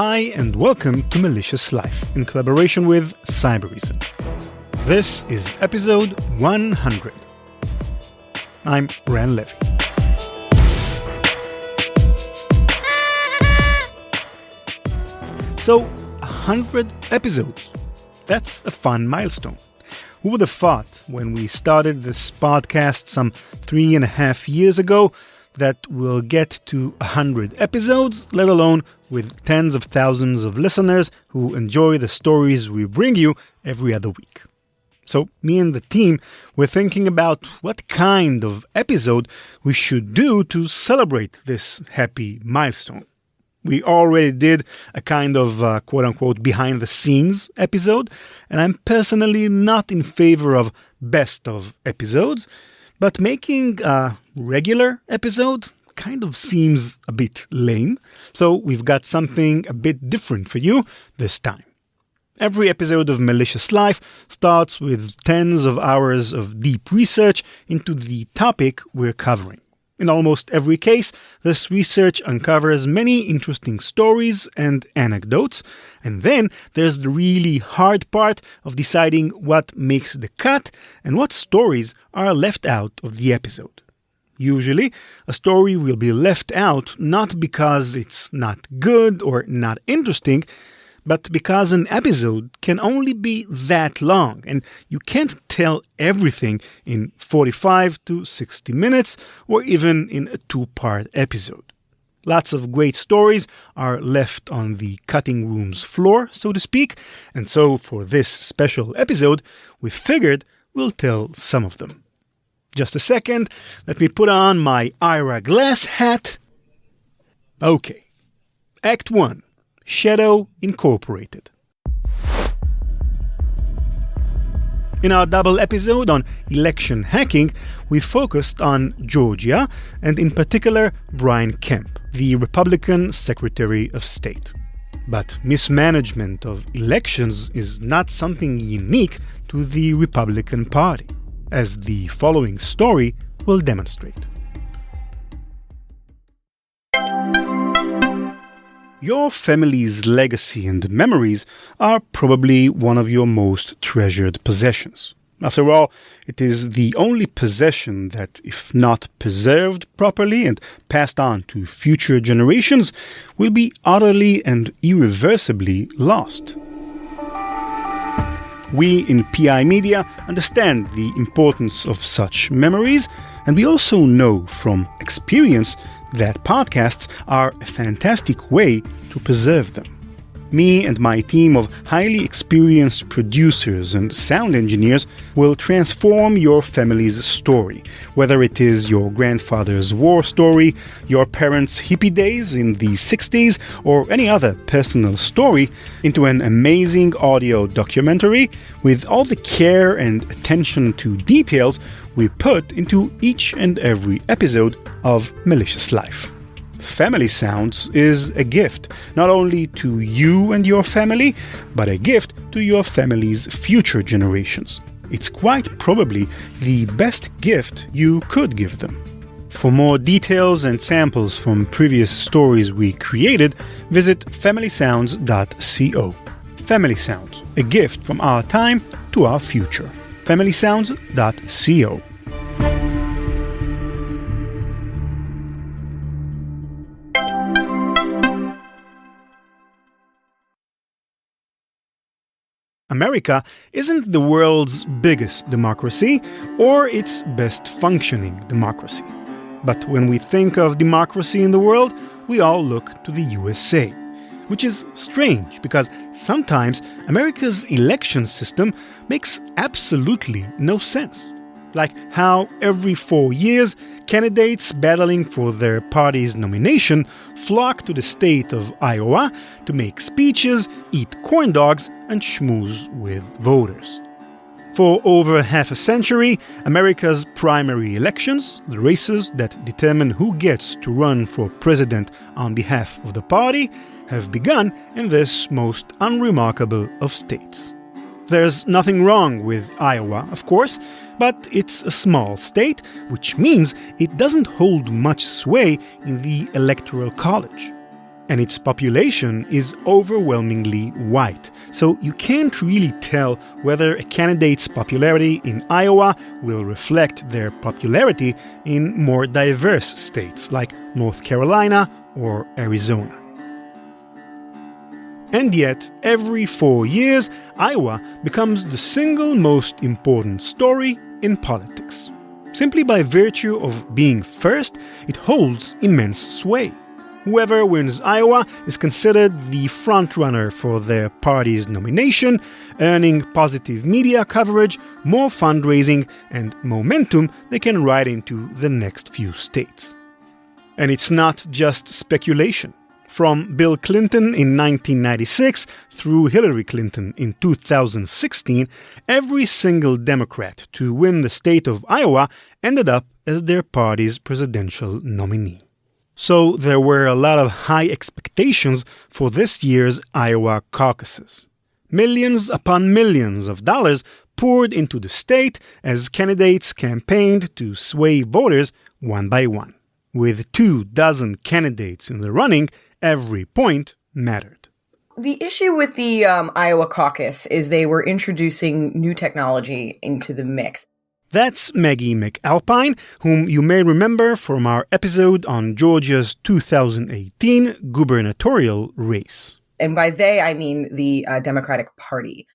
Hi and welcome to Malicious Life in collaboration with Cybereason. This is episode 100. I'm Ran Levy. So, 100 episodes. That's a fun milestone. Who would have thought when we started this podcast some 3.5 years ago that we'll get to 100 episodes, let alone with tens of thousands of listeners who enjoy the stories we bring you every other week. So me and the team were thinking about what kind of episode we should do to celebrate this happy milestone. We already did a kind of quote-unquote behind-the-scenes episode, and I'm personally not in favor of best of episodes, but making a regular episode kind of seems a bit lame, so we've got something a bit different for you this time. Every episode of Malicious Life starts with tens of hours of deep research into the topic we're covering. In almost every case, this research uncovers many interesting stories and anecdotes, and then there's the really hard part of deciding what makes the cut and what stories are left out of the episode. Usually, a story will be left out not because it's not good or not interesting, but because an episode can only be that long, and you can't tell everything in 45 to 60 minutes, or even in a 2-part episode. Lots of great stories are left on the cutting room's floor, so to speak, and so for this special episode, we figured we'll tell some of them. Just a second, let me put on my Ira Glass hat. Okay, Act 1. Shadow Incorporated. In our double episode on election hacking, we focused on Georgia and in particular Brian Kemp, the Republican Secretary of State. But mismanagement of elections is not something unique to the Republican Party, as the following story will demonstrate. Your family's legacy and memories are probably one of your most treasured possessions. After all, it is the only possession that, if not preserved properly and passed on to future generations, will be utterly and irreversibly lost. We in PI Media understand the importance of such memories, and we also know from experience that podcasts are a fantastic way to preserve them. Me and my team of highly experienced producers and sound engineers will transform your family's story, whether it is your grandfather's war story, your parents' hippie days in the 60s, or any other personal story, into an amazing audio documentary with all the care and attention to details we put into each and every episode of Malicious Life. Family Sounds is a gift, not only to you and your family, but a gift to your family's future generations. It's quite probably the best gift you could give them. For more details and samples from previous stories we created, visit familysounds.co. Family Sounds, a gift from our time to our future. familysounds.co. America isn't the world's biggest democracy or its best functioning democracy. But when we think of democracy in the world, we all look to the USA, which is strange because sometimes America's election system makes absolutely no sense. Like how every 4 years, candidates battling for their party's nomination flock to the state of Iowa to make speeches, eat corn dogs, and schmooze with voters. For over half a century, America's primary elections, the races that determine who gets to run for president on behalf of the party, have begun in this most unremarkable of states. There's nothing wrong with Iowa, of course, but it's a small state, which means it doesn't hold much sway in the Electoral College. And its population is overwhelmingly white, so you can't really tell whether a candidate's popularity in Iowa will reflect their popularity in more diverse states like North Carolina or Arizona. And yet, every 4 years, Iowa becomes the single most important story in politics. Simply by virtue of being first, it holds immense sway. Whoever wins Iowa is considered the frontrunner for their party's nomination, earning positive media coverage, more fundraising, and momentum they can ride into the next few states. And it's not just speculation. From Bill Clinton in 1996 through Hillary Clinton in 2016, every single Democrat to win the state of Iowa ended up as their party's presidential nominee. So there were a lot of high expectations for this year's Iowa caucuses. Millions upon millions of dollars poured into the state as candidates campaigned to sway voters one by one. With 24 candidates in the running, every point mattered. The issue with the Iowa caucus is they were introducing new technology into the mix. That's Maggie McAlpine, whom you may remember from our episode on Georgia's 2018 gubernatorial race. And by they, I mean the Democratic Party.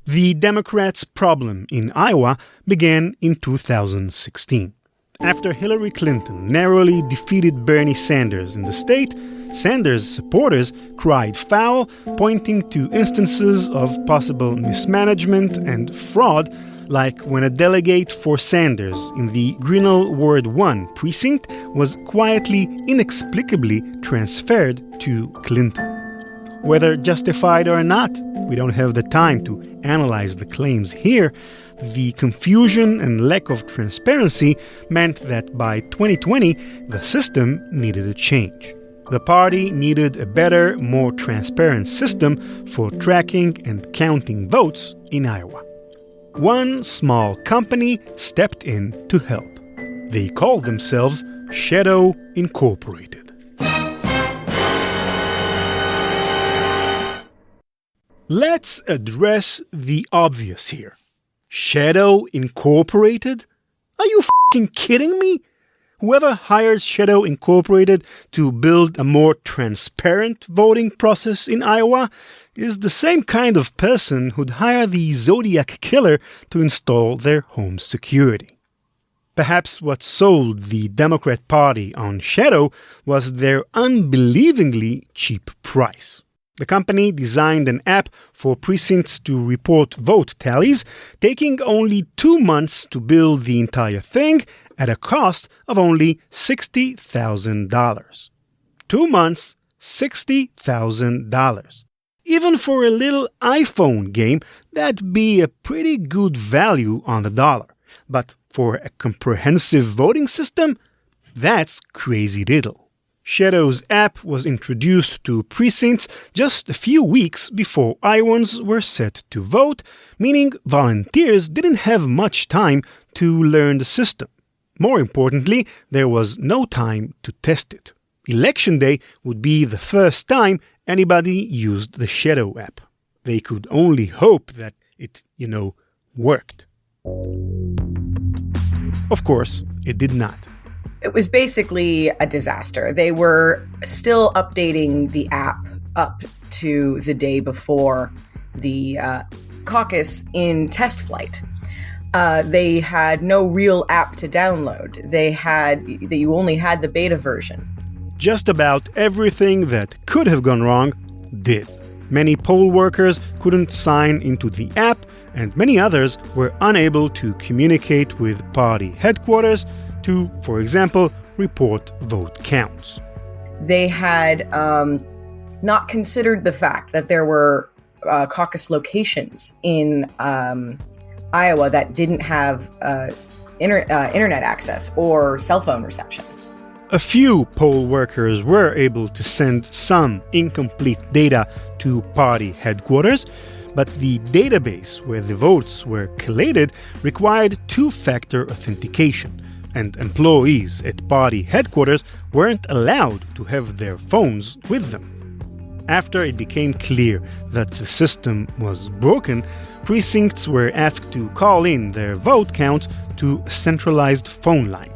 The Democrats' problem in Iowa began in 2016. After Hillary Clinton narrowly defeated Bernie Sanders in the state, Sanders' supporters cried foul, pointing to instances of possible mismanagement and fraud, like when a delegate for Sanders in the Grinnell Ward 1 precinct was quietly, inexplicably transferred to Clinton. Whether justified or not, we don't have the time to analyze the claims here. The confusion and lack of transparency meant that by 2020, the system needed a change. The party needed a better, more transparent system for tracking and counting votes in Iowa. One small company stepped in to help. They called themselves Shadow Incorporated. Let's address the obvious here. Shadow Incorporated? Are you f***ing kidding me? Whoever hired Shadow Incorporated to build a more transparent voting process in Iowa is the same kind of person who'd hire the Zodiac Killer to install their home security. Perhaps what sold the Democrat Party on Shadow was their unbelievingly cheap price. The company designed an app for precincts to report vote tallies, taking only 2 months to build the entire thing at a cost of only $60,000. 2 months, $60,000. Even for a little iPhone game, that'd be a pretty good value on the dollar. But for a comprehensive voting system, that's crazy little. Shadow's app was introduced to precincts just a few weeks before Iowans were set to vote, meaning volunteers didn't have much time to learn the system. More importantly, there was no time to test it. Election day would be the first time anybody used the Shadow app. They could only hope that it, worked. Of course, it did not. It was basically a disaster. They were still updating the app up to the day before the caucus in test flight. They had no real app to download. You only had the beta version. Just about everything that could have gone wrong did. Many poll workers couldn't sign into the app, and many others were unable to communicate with party headquarters to, for example, report vote counts. They had not considered the fact that there were caucus locations in Iowa that didn't have internet access or cell phone reception. A few poll workers were able to send some incomplete data to party headquarters, but the database where the votes were collated required two-factor authentication, and employees at party headquarters weren't allowed to have their phones with them. After it became clear that the system was broken, precincts were asked to call in their vote counts to a centralized phone line.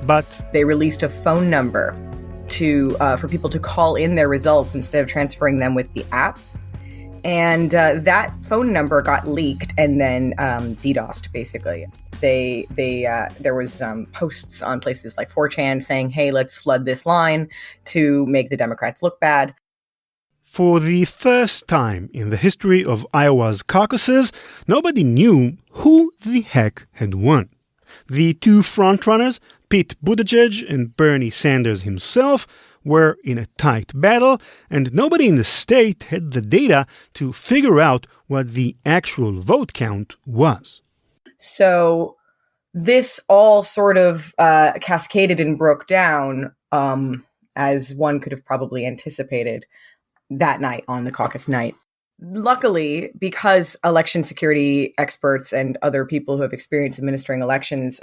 But they released a phone number for people to call in their results instead of transferring them with the app. And that phone number got leaked and then DDoSed, basically. There was posts on places like 4chan saying, hey, let's flood this line to make the Democrats look bad. For the first time in the history of Iowa's caucuses, nobody knew who the heck had won. The two frontrunners, Pete Buttigieg and Bernie Sanders himself, were in a tight battle, and nobody in the state had the data to figure out what the actual vote count was. So this all sort of cascaded and broke down, as one could have probably anticipated, that night on the caucus night. Luckily, because election security experts and other people who have experience administering elections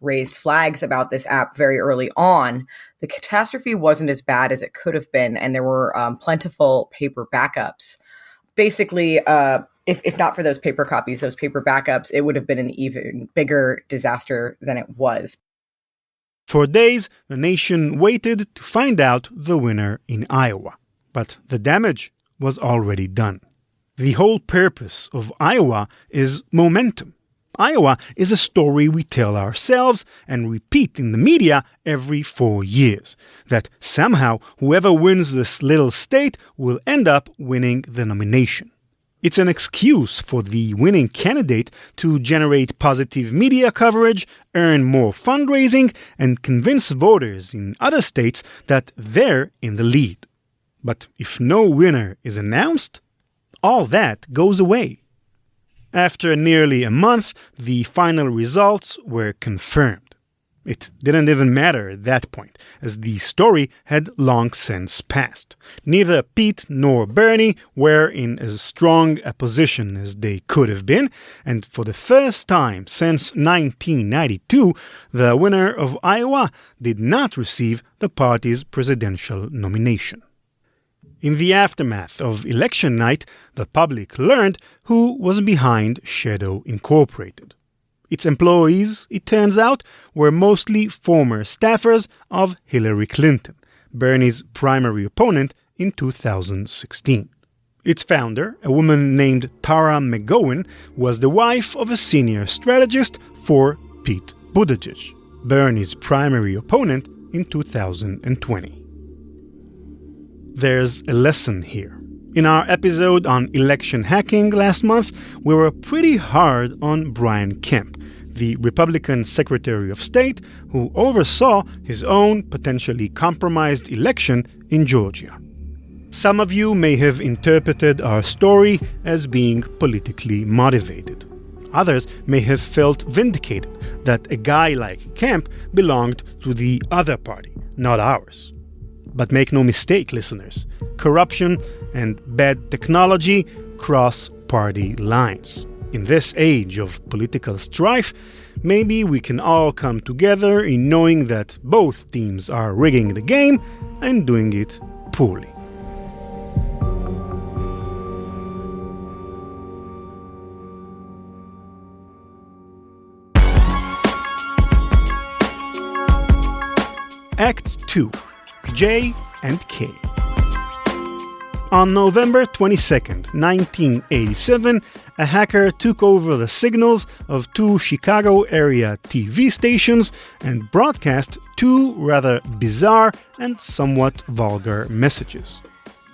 raised flags about this app very early on, the catastrophe wasn't as bad as it could have been, and there were plentiful paper backups. Basically, if not for those paper copies, those paper backups, it would have been an even bigger disaster than it was. For days, the nation waited to find out the winner in Iowa. But the damage was already done. The whole purpose of Iowa is momentum. Iowa is a story we tell ourselves and repeat in the media every 4 years, that somehow whoever wins this little state will end up winning the nomination. It's an excuse for the winning candidate to generate positive media coverage, earn more fundraising, and convince voters in other states that they're in the lead. But if no winner is announced, all that goes away. After nearly a month, the final results were confirmed. It didn't even matter at that point, as the story had long since passed. Neither Pete nor Bernie were in as strong a position as they could have been, and for the first time since 1992, the winner of Iowa did not receive the party's presidential nomination. In the aftermath of election night, the public learned who was behind Shadow Incorporated. Its employees, it turns out, were mostly former staffers of Hillary Clinton, Bernie's primary opponent in 2016. Its founder, a woman named Tara McGowan, was the wife of a senior strategist for Pete Buttigieg, Bernie's primary opponent in 2020. There's a lesson here. In our episode on election hacking last month, we were pretty hard on Brian Kemp, the Republican Secretary of State who oversaw his own potentially compromised election in Georgia. Some of you may have interpreted our story as being politically motivated. Others may have felt vindicated that a guy like Kemp belonged to the other party, not ours. But make no mistake, listeners, corruption and bad technology cross party lines. In this age of political strife, maybe we can all come together in knowing that both teams are rigging the game and doing it poorly. Act 2. J and K. On November 22, 1987, a hacker took over the signals of two Chicago area TV stations and broadcast two rather bizarre and somewhat vulgar messages.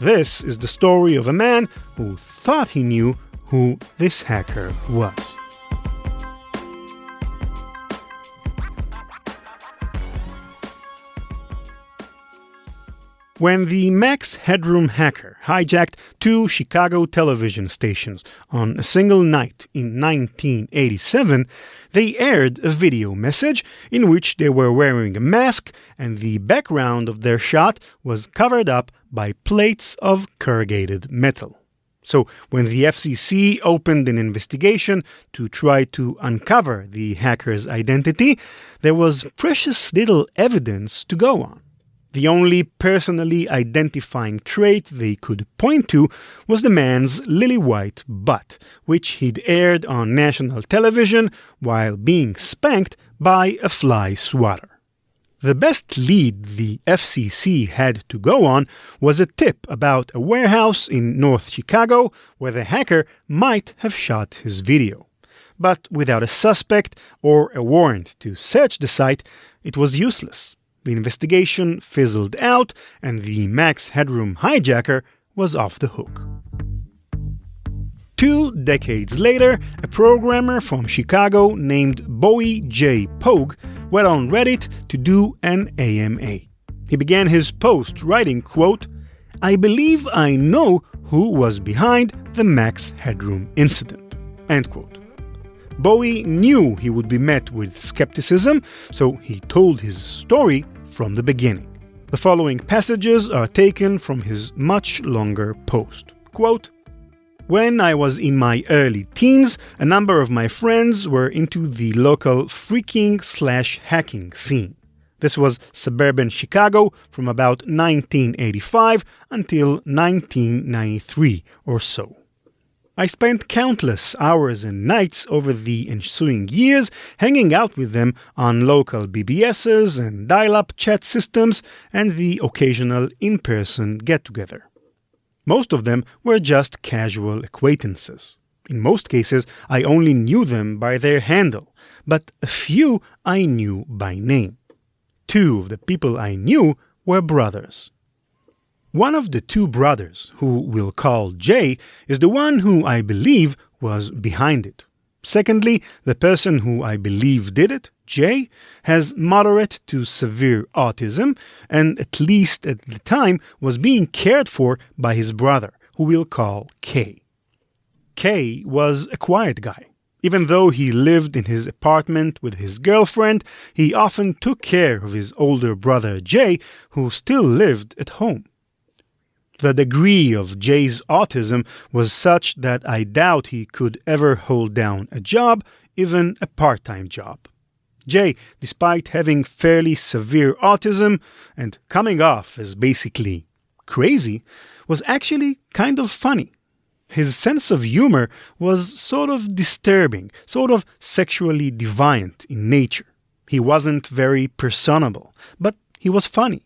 This is the story of a man who thought he knew who this hacker was. When the Max Headroom hacker hijacked two Chicago television stations on a single night in 1987, they aired a video message in which they were wearing a mask and the background of their shot was covered up by plates of corrugated metal. So when the FCC opened an investigation to try to uncover the hacker's identity, there was precious little evidence to go on. The only personally identifying trait they could point to was the man's lily-white butt, which he'd aired on national television while being spanked by a fly swatter. The best lead the FCC had to go on was a tip about a warehouse in North Chicago where the hacker might have shot his video. But without a suspect or a warrant to search the site, it was useless. The investigation fizzled out and the Max Headroom hijacker was off the hook. 2 decades later, a programmer from Chicago named Bowie J. Pogue went on Reddit to do an AMA. He began his post writing, quote, "I believe I know who was behind the Max Headroom incident," end quote. Bowie knew he would be met with skepticism, so he told his story from the beginning. The following passages are taken from his much longer post. Quote, "When I was in my early teens, a number of my friends were into the local freaking/hacking scene. This was suburban Chicago from about 1985 until 1993 or so. I spent countless hours and nights over the ensuing years hanging out with them on local BBSs and dial-up chat systems and the occasional in-person get-together. Most of them were just casual acquaintances. In most cases, I only knew them by their handle, but a few I knew by name. 2 of the people I knew were brothers. One of the 2 brothers, who we'll call Jay, is the one who I believe was behind it. Secondly, the person who I believe did it, Jay, has moderate to severe autism and, at least at the time, was being cared for by his brother, who we'll call K. K was a quiet guy. Even though he lived in his apartment with his girlfriend, he often took care of his older brother Jay, who still lived at home. The degree of Jay's autism was such that I doubt he could ever hold down a job, even a part-time job. Jay, despite having fairly severe autism and coming off as basically crazy, was actually kind of funny. His sense of humor was sort of disturbing, sort of sexually deviant in nature. He wasn't very personable, but he was funny.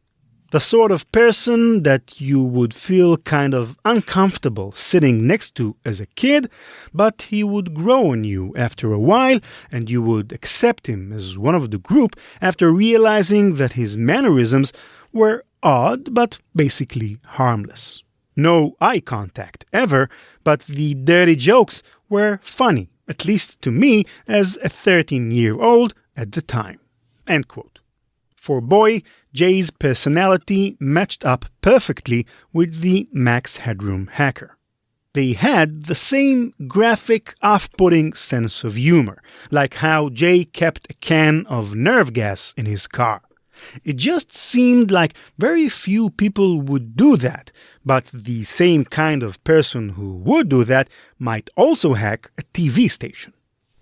The sort of person that you would feel kind of uncomfortable sitting next to as a kid, but he would grow on you after a while, and you would accept him as one of the group after realizing that his mannerisms were odd but basically harmless. No eye contact ever, but the dirty jokes were funny, at least to me as a 13-year-old at the time. End quote. For Bowie, Jay's personality matched up perfectly with the Max Headroom hacker. They had the same graphic, off-putting sense of humor, like how Jay kept a can of nerve gas in his car. It just seemed like very few people would do that, but the same kind of person who would do that might also hack a TV station.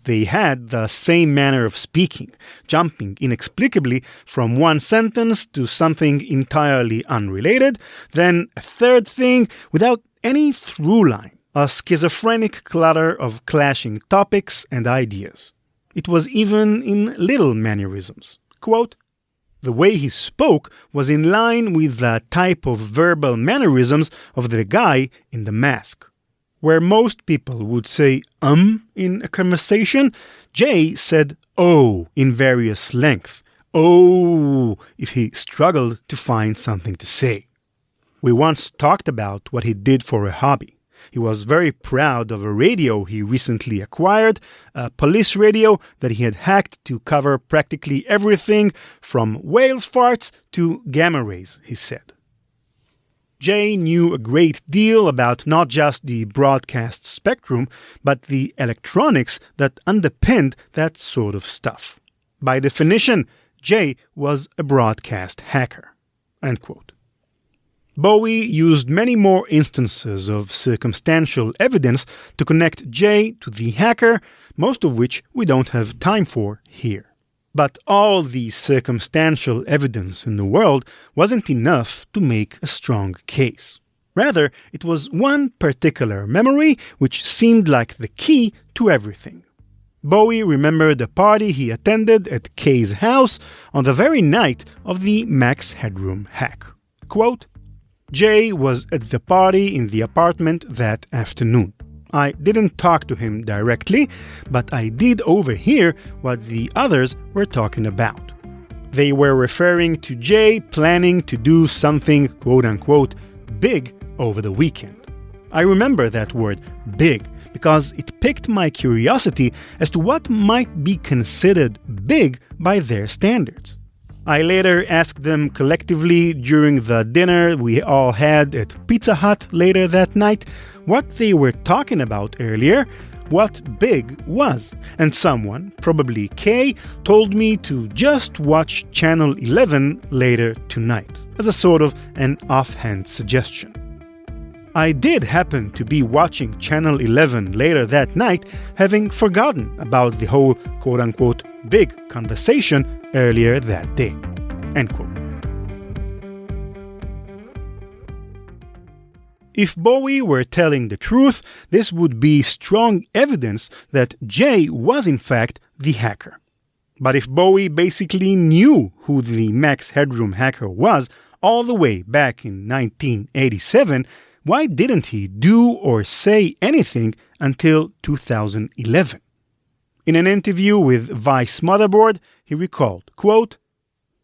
They had the same manner of speaking, jumping inexplicably from one sentence to something entirely unrelated, then a third thing without any through line, a schizophrenic clutter of clashing topics and ideas. It was even in little mannerisms. Quote, "The way he spoke was in line with the type of verbal mannerisms of the guy in the mask. Where most people would say in a conversation, Jay said oh in various lengths. Oh, if he struggled to find something to say. We once talked about what he did for a hobby. He was very proud of a radio he recently acquired, a police radio that he had hacked to cover practically everything from whale farts to gamma rays, he said. Jay knew a great deal about not just the broadcast spectrum, but the electronics that underpinned that sort of stuff. By definition, Jay was a broadcast hacker." End quote. Bowie used many more instances of circumstantial evidence to connect Jay to the hacker, most of which we don't have time for here. But all the circumstantial evidence in the world wasn't enough to make a strong case. Rather, it was one particular memory which seemed like the key to everything. Bowie remembered a party he attended at Kay's house on the very night of the Max Headroom hack. Quote, Jay was at the party in the apartment that afternoon. I didn't talk to him directly, but I did overhear what the others were talking about. They were referring to Jay planning to do something quote-unquote big over the weekend. I remember that word big because it piqued my curiosity as to what might be considered big by their standards. I later asked them collectively during the dinner we all had at Pizza Hut later that night what they were talking about earlier, what big was, and someone, probably Kay, told me to just watch Channel 11 later tonight, as a sort of an offhand suggestion. I did happen to be watching Channel 11 later that night, having forgotten about the whole quote-unquote big conversation earlier that day. End quote. If Bowie were telling the truth, this would be strong evidence that Jay was in fact the hacker. But if Bowie basically knew who the Max Headroom hacker was all the way back in 1987, why didn't he do or say anything until 2011? In an interview with Vice Motherboard, he recalled, quote,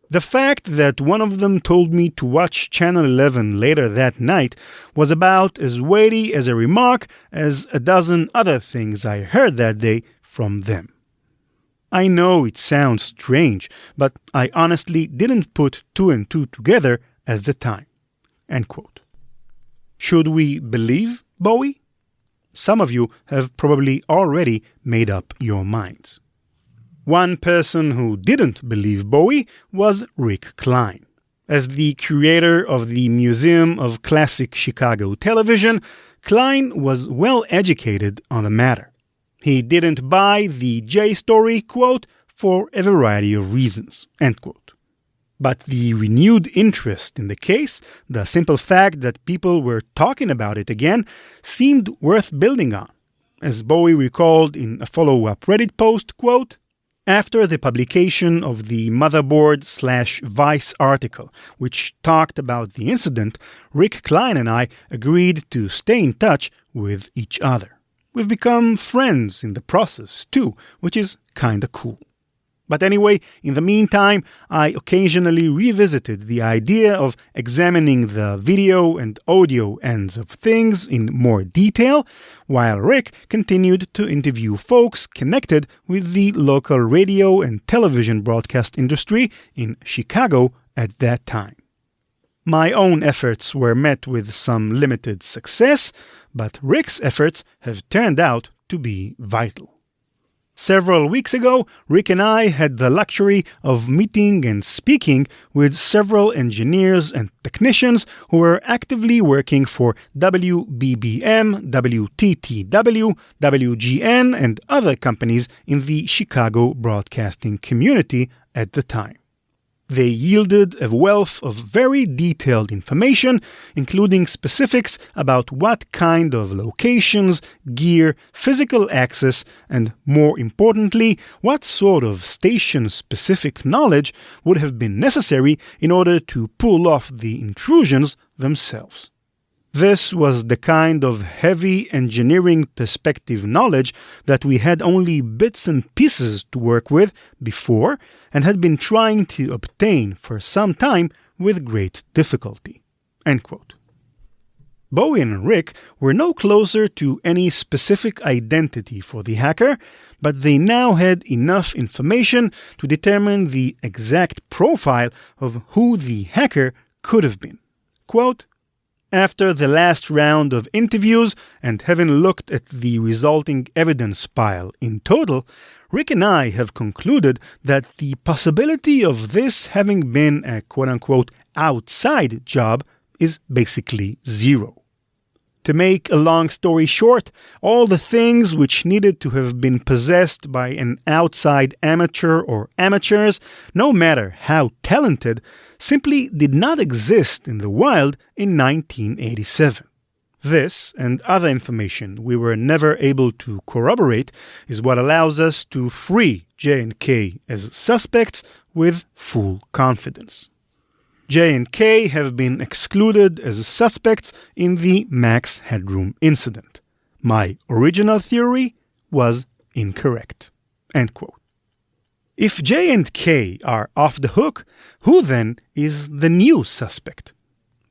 the fact that one of them told me to watch Channel 11 later that night was about as weighty as a remark as a dozen other things I heard that day from them. I know it sounds strange, but I honestly didn't put two and two together at the time. End quote. Should we believe Bowie? Some of you have probably already made up your minds. One person who didn't believe Bowie was Rick Klein. As the curator of the Museum of Classic Chicago Television, Klein was well educated on the matter. He didn't buy the Jay story, quote, for a variety of reasons, end quote. But the renewed interest in the case, the simple fact that people were talking about it again, seemed worth building on. As Bowie recalled in a follow-up Reddit post, quote, after the publication of the Motherboard/Vice article, which talked about the incident, Rick Klein and I agreed to stay in touch with each other. We've become friends in the process, too, which is kinda cool. But anyway, in the meantime, I occasionally revisited the idea of examining the video and audio ends of things in more detail, while Rick continued to interview folks connected with the local radio and television broadcast industry in Chicago at that time. My own efforts were met with some limited success, but Rick's efforts have turned out to be vital. Several weeks ago, Rick and I had the luxury of meeting and speaking with several engineers and technicians who were actively working for WBBM, WTTW, WGN, and other companies in the Chicago broadcasting community at the time. They yielded a wealth of very detailed information, including specifics about what kind of locations, gear, physical access, and more importantly, what sort of station-specific knowledge would have been necessary in order to pull off the intrusions themselves. This was the kind of heavy engineering perspective knowledge that we had only bits and pieces to work with before and had been trying to obtain for some time with great difficulty. End quote. Bowie and Rick were no closer to any specific identity for the hacker, but they now had enough information to determine the exact profile of who the hacker could have been. Quote, after the last round of interviews and having looked at the resulting evidence pile in total, Rick and I have concluded that the possibility of this having been a quote-unquote outside job is basically zero. To make a long story short, all the things which needed to have been possessed by an outside amateur or amateurs, no matter how talented, simply did not exist in the wild in 1987. This, and other information we were never able to corroborate, is what allows us to free J and K as suspects with full confidence. J and K have been excluded as suspects in the Max Headroom incident. My original theory was incorrect." End quote. If J and K are off the hook, who then is the new suspect?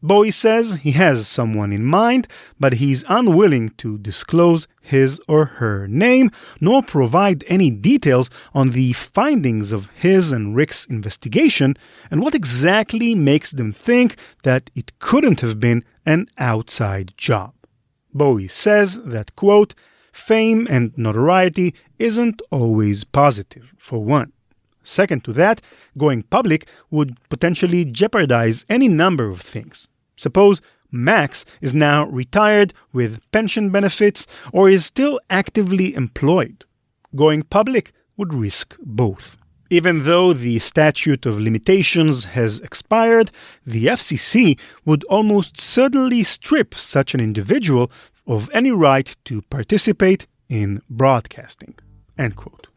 Bowie says he has someone in mind, but he's unwilling to disclose his or her name, nor provide any details on the findings of his and Rick's investigation and what exactly makes them think that it couldn't have been an outside job. Bowie says that, quote, "Fame and notoriety isn't always positive, for one. Second to that, going public would potentially jeopardize any number of things. Suppose Max is now retired with pension benefits or is still actively employed. Going public would risk both. Even though the statute of limitations has expired, the FCC would almost certainly strip such an individual of any right to participate in broadcasting." End quote.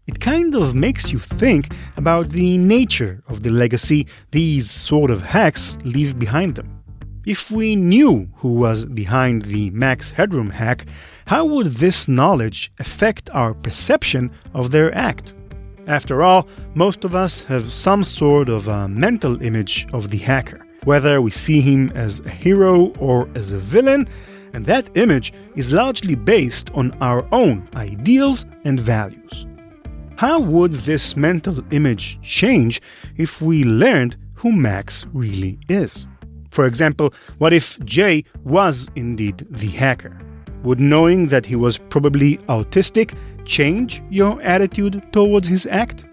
It kind of makes you think about the nature of the legacy these sort of hacks leave behind them. If we knew who was behind the Max Headroom hack, how would this knowledge affect our perception of their act? After all, most of us have some sort of a mental image of the hacker, whether we see him as a hero or as a villain, and that image is largely based on our own ideals and values. How would this mental image change if we learned who Max really is? For example, what if Jay was indeed the hacker? Would knowing that he was probably autistic change your attitude towards his act?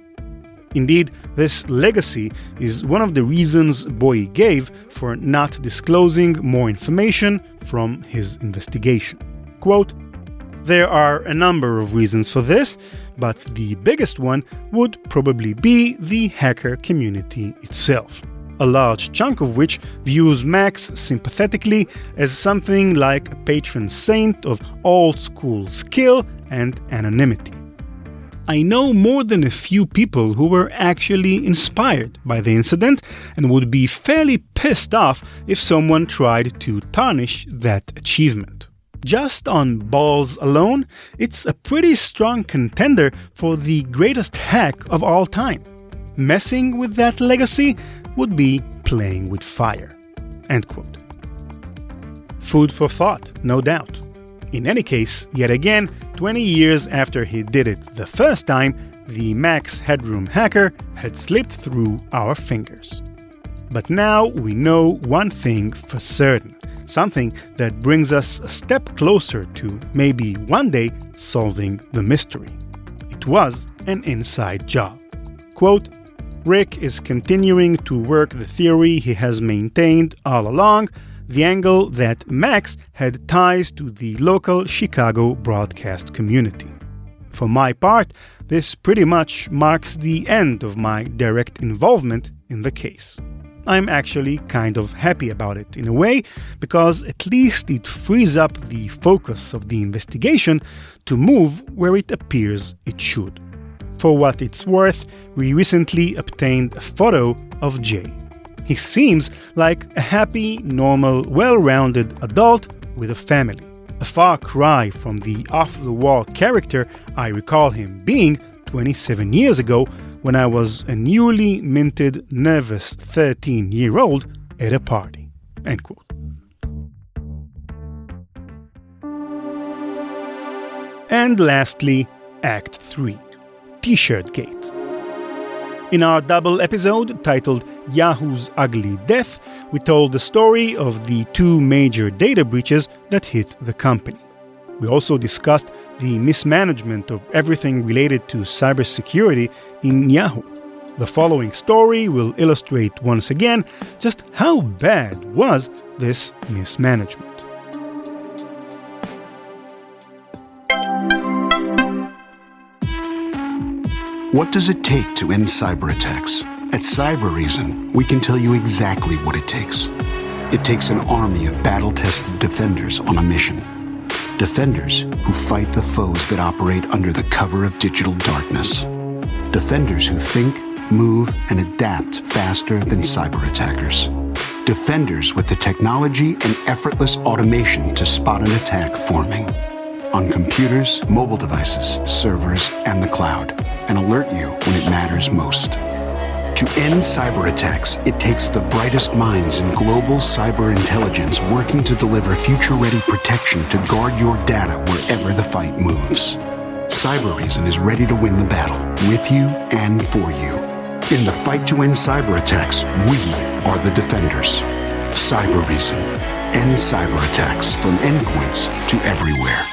Indeed, this legacy is one of the reasons Bowie gave for not disclosing more information from his investigation. Quote, "There are a number of reasons for this, but the biggest one would probably be the hacker community itself, a large chunk of which views Max sympathetically as something like a patron saint of old-school skill and anonymity. I know more than a few people who were actually inspired by the incident and would be fairly pissed off if someone tried to tarnish that achievement. Just on balls alone, it's a pretty strong contender for the greatest hack of all time. Messing with that legacy would be playing with fire." End quote. Food for thought, no doubt. In any case, yet again, 20 years after he did it the first time, the Max Headroom hacker had slipped through our fingers. But now we know one thing for certain. Something that brings us a step closer to maybe one day solving the mystery. It was an inside job. Quote, "Rick is continuing to work the theory he has maintained all along, the angle that Max had ties to the local Chicago broadcast community. For my part, this pretty much marks the end of my direct involvement in the case. I'm actually kind of happy about it in a way, because at least it frees up the focus of the investigation to move where it appears it should. For what it's worth, we recently obtained a photo of Jay. He seems like a happy, normal, well-rounded adult with a family. A far cry from the off-the-wall character I recall him being 27 years ago, when I was a newly minted, nervous 13-year-old at a party." End quote. And lastly, Act 3, T-Shirt Gate. In our double episode titled Yahoo's Ugly Death, we told the story of the two major data breaches that hit the company. We also discussed the mismanagement of everything related to cybersecurity in Yahoo. The following story will illustrate once again just how bad was this mismanagement. What does it take to end cyber attacks? At Cyber Reason, we can tell you exactly what it takes. It takes an army of battle-tested defenders on a mission. Defenders who fight the foes that operate under the cover of digital darkness. Defenders who think, move, and adapt faster than cyber attackers. Defenders with the technology and effortless automation to spot an attack forming. On computers, mobile devices, servers, and the cloud, and alert you when it matters most. To end cyber attacks, it takes the brightest minds in global cyber intelligence working to deliver future-ready protection to guard your data wherever the fight moves. Cyber Reason is ready to win the battle, with you and for you. In the fight to end cyber attacks, we are the defenders. Cyber Reason. End cyber attacks from endpoints to everywhere.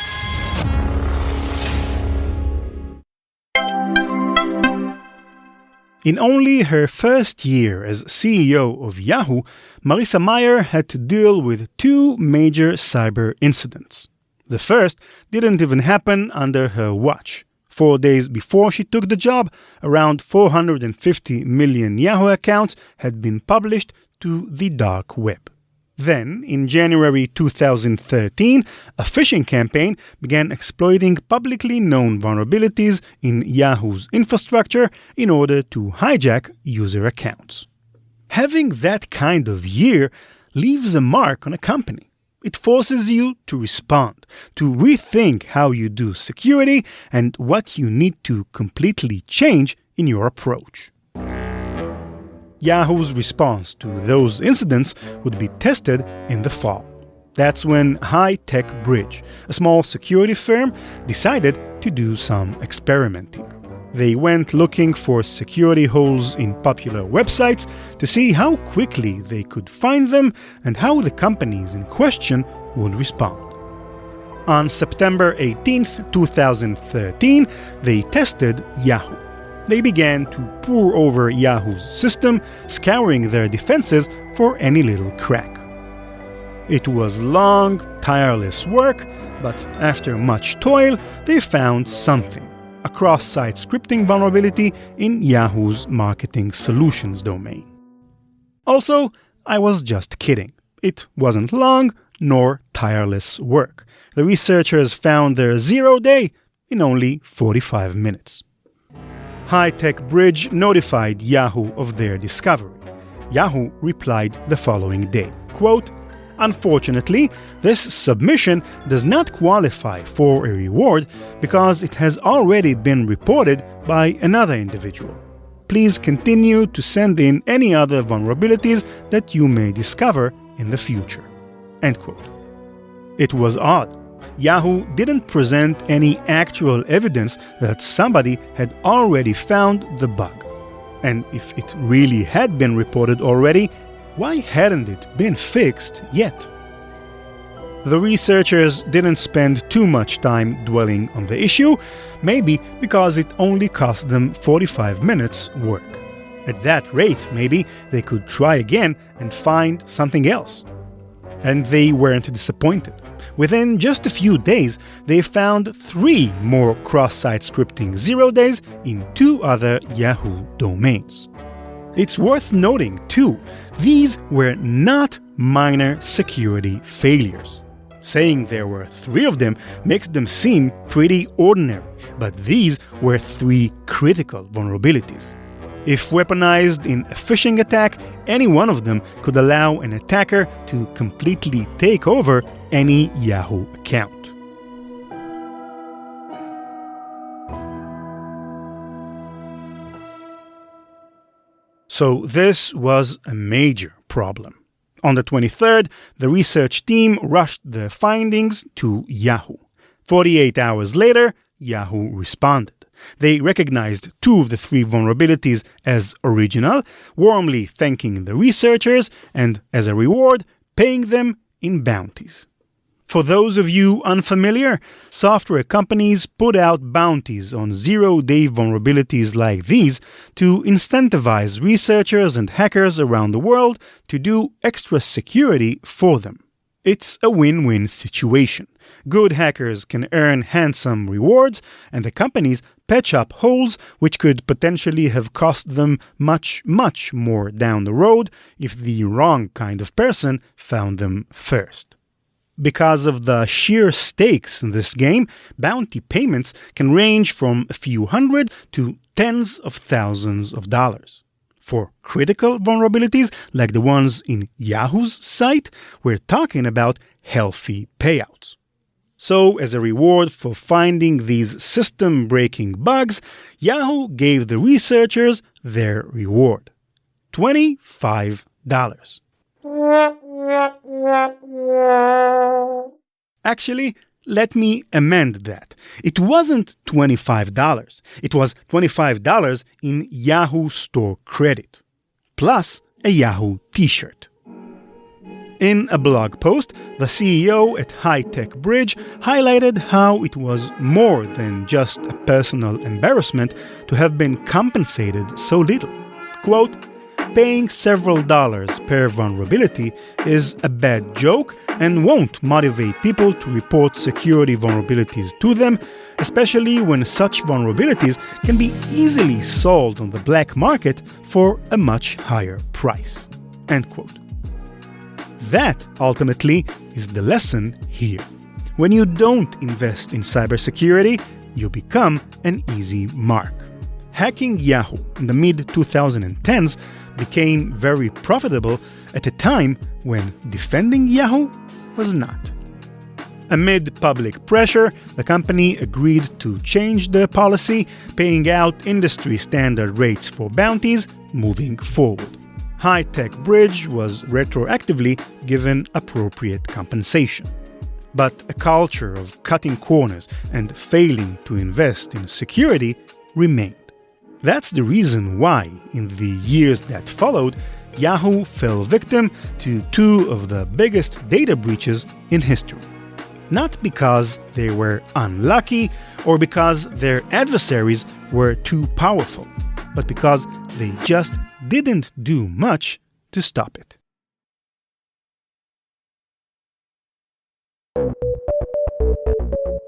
In only her first year as CEO of Yahoo, Marissa Mayer had to deal with two major cyber incidents. The first didn't even happen under her watch. 4 days before she took the job, around 450 million Yahoo accounts had been published to the dark web. Then, in January 2013, a phishing campaign began exploiting publicly known vulnerabilities in Yahoo's infrastructure in order to hijack user accounts. Having that kind of year leaves a mark on a company. It forces you to respond, to rethink how you do security and what you need to completely change in your approach. Yahoo's response to those incidents would be tested in the fall. That's when High Tech Bridge, a small security firm, decided to do some experimenting. They went looking for security holes in popular websites to see how quickly they could find them and how the companies in question would respond. On September 18, 2013, they tested Yahoo. They began to pore over Yahoo's system, scouring their defenses for any little crack. It was long, tireless work, but after much toil, they found something: a cross-site scripting vulnerability in Yahoo's marketing solutions domain. Also, I was just kidding. It wasn't long nor tireless work. The researchers found their 0 day in only 45 minutes. High Tech Bridge notified Yahoo of their discovery. Yahoo replied the following day, quote, "Unfortunately, this submission does not qualify for a reward because it has already been reported by another individual. Please continue to send in any other vulnerabilities that you may discover in the future." End quote. It was odd. Yahoo didn't present any actual evidence that somebody had already found the bug. And if it really had been reported already, why hadn't it been fixed yet? The researchers didn't spend too much time dwelling on the issue, maybe because it only cost them 45 minutes work. At that rate, maybe they could try again and find something else. And they weren't disappointed. Within just a few days, they found 3 more cross-site scripting 0 days in 2 other Yahoo domains. It's worth noting, too, these were not minor security failures. Saying there were 3 of them makes them seem pretty ordinary, but these were 3 critical vulnerabilities. If weaponized in a phishing attack, any one of them could allow an attacker to completely take over any Yahoo account. So this was a major problem. On the 23rd, the research team rushed the findings to Yahoo. 48 hours later, Yahoo responded. They recognized 2 of the 3 vulnerabilities as original, warmly thanking the researchers and, as a reward, paying them in bounties. For those of you unfamiliar, software companies put out bounties on zero-day vulnerabilities like these to incentivize researchers and hackers around the world to do extra security for them. It's a win-win situation. Good hackers can earn handsome rewards, and the companies patch up holes which could potentially have cost them much, much more down the road if the wrong kind of person found them first. Because of the sheer stakes in this game, bounty payments can range from a few hundred to tens of thousands of dollars. For critical vulnerabilities, like the ones in Yahoo's site, we're talking about healthy payouts. So, as a reward for finding these system-breaking bugs, Yahoo gave the researchers their reward: $25. Actually, let me amend that. It wasn't $25. It was $25 in Yahoo Store credit, plus a Yahoo t-shirt. In a blog post, the CEO at High Tech Bridge highlighted how it was more than just a personal embarrassment to have been compensated so little. Quote, "Paying several dollars per vulnerability is a bad joke and won't motivate people to report security vulnerabilities to them, especially when such vulnerabilities can be easily sold on the black market for a much higher price." End quote. That, ultimately, is the lesson here. When you don't invest in cybersecurity, you become an easy mark. Hacking Yahoo in the mid-2010s became very profitable at a time when defending Yahoo was not. Amid public pressure, the company agreed to change the policy, paying out industry-standard rates for bounties moving forward. High Tech Bridge was retroactively given appropriate compensation. But a culture of cutting corners and failing to invest in security remained. That's the reason why, in the years that followed, Yahoo fell victim to two of the biggest data breaches in history. Not because they were unlucky or because their adversaries were too powerful, but because they just didn't do much to stop it.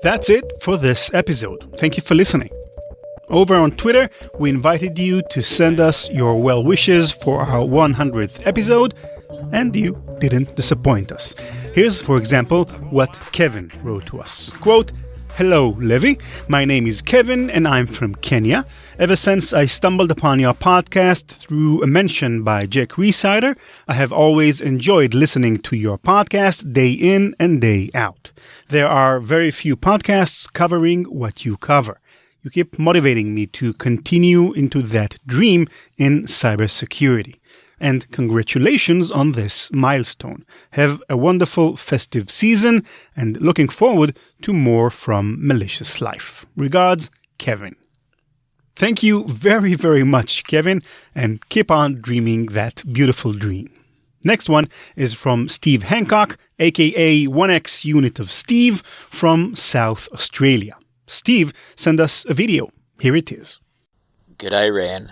That's it for this episode. Thank you for listening. Over on Twitter, we invited you to send us your well wishes for our 100th episode, and you didn't disappoint us. Here's, for example, what Kevin wrote to us. Quote, "Hello, Levi. My name is Kevin, and I'm from Kenya. Ever since I stumbled upon your podcast through a mention by Jack Resider, I have always enjoyed listening to your podcast day in and day out. There are very few podcasts covering what you cover. You keep motivating me to continue into that dream in cybersecurity. And congratulations on this milestone. Have a wonderful festive season and looking forward to more from Malicious Life. Regards, Kevin." Thank you very, very much, Kevin, and keep on dreaming that beautiful dream. Next one is from Steve Hancock, aka 1X Unit of Steve from South Australia. Steve sent us a video. Here it is. G'day, Ran.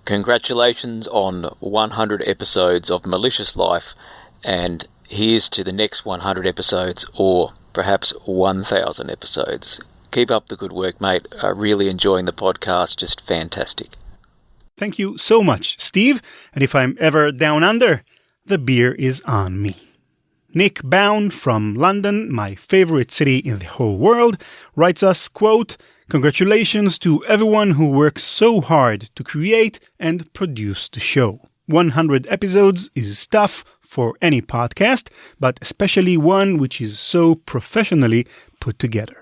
Congratulations on 100 episodes of Malicious Life, and here's to the next 100 episodes, or perhaps 1,000 episodes. Keep up the good work, mate. Really enjoying the podcast. Just fantastic. Thank you so much, Steve. And if I'm ever down under, the beer is on me. Nick Bound from London, my favorite city in the whole world, writes us, quote, "Congratulations to everyone who works so hard to create and produce the show. 100 episodes is stuff for any podcast, but especially one which is so professionally put together."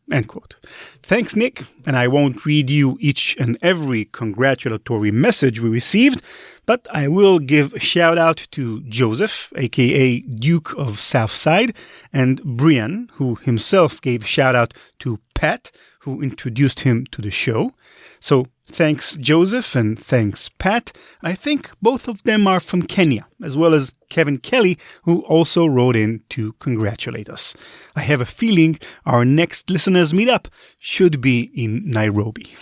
End quote. Thanks, Nick, and I won't read you each and every congratulatory message we received, but I will give a shout out to Joseph, aka Duke of Southside, and Brian, who himself gave a shout out to Pat, who introduced him to the show. So thanks Joseph and thanks Pat. I think both of them are from Kenya, as well as Kevin Kelly, who also wrote in to congratulate us. I have a feeling our next listeners meetup should be in Nairobi.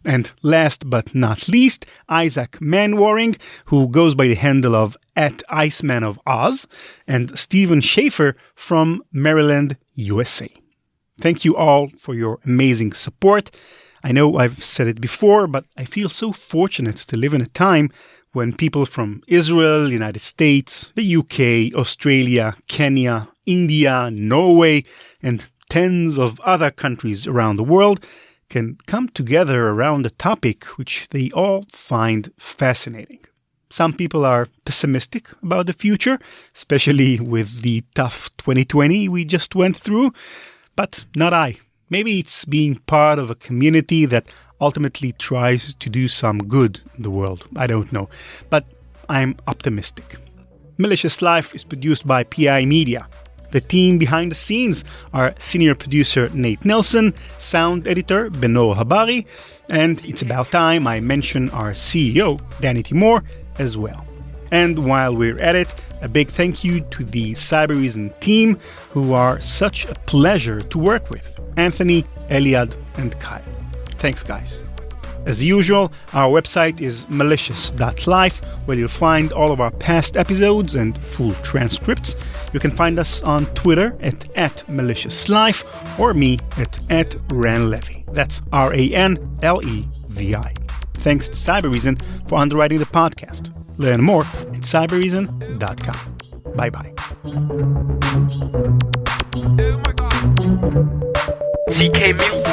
And last but not least, Isaac Manwaring, who goes by the handle of @Iceman of Oz, and Stephen Schaefer from Maryland, USA. Thank you all for your amazing support. I know I've said it before, but I feel so fortunate to live in a time when people from Israel, United States, the UK, Australia, Kenya, India, Norway, and tens of other countries around the world can come together around a topic which they all find fascinating. Some people are pessimistic about the future, especially with the tough 2020 we just went through, but not I. Maybe it's being part of a community that ultimately tries to do some good in the world. I don't know. But I'm optimistic. Malicious Life is produced by PI Media. The team behind the scenes are senior producer Nate Nelson, sound editor Benor Habari, and it's about time I mention our CEO, Danny Timor, as well. And while we're at it, a big thank you to the Cybereason team, who are such a pleasure to work with. Anthony, Eliad, and Kyle. Thanks, guys. As usual, our website is malicious.life, where you'll find all of our past episodes and full transcripts. You can find us on Twitter at maliciouslife, or me at ranlevy. That's RANLEVI. Thanks to Cybereason for underwriting the podcast. Learn more at cybereason.com. Bye-bye. CK music.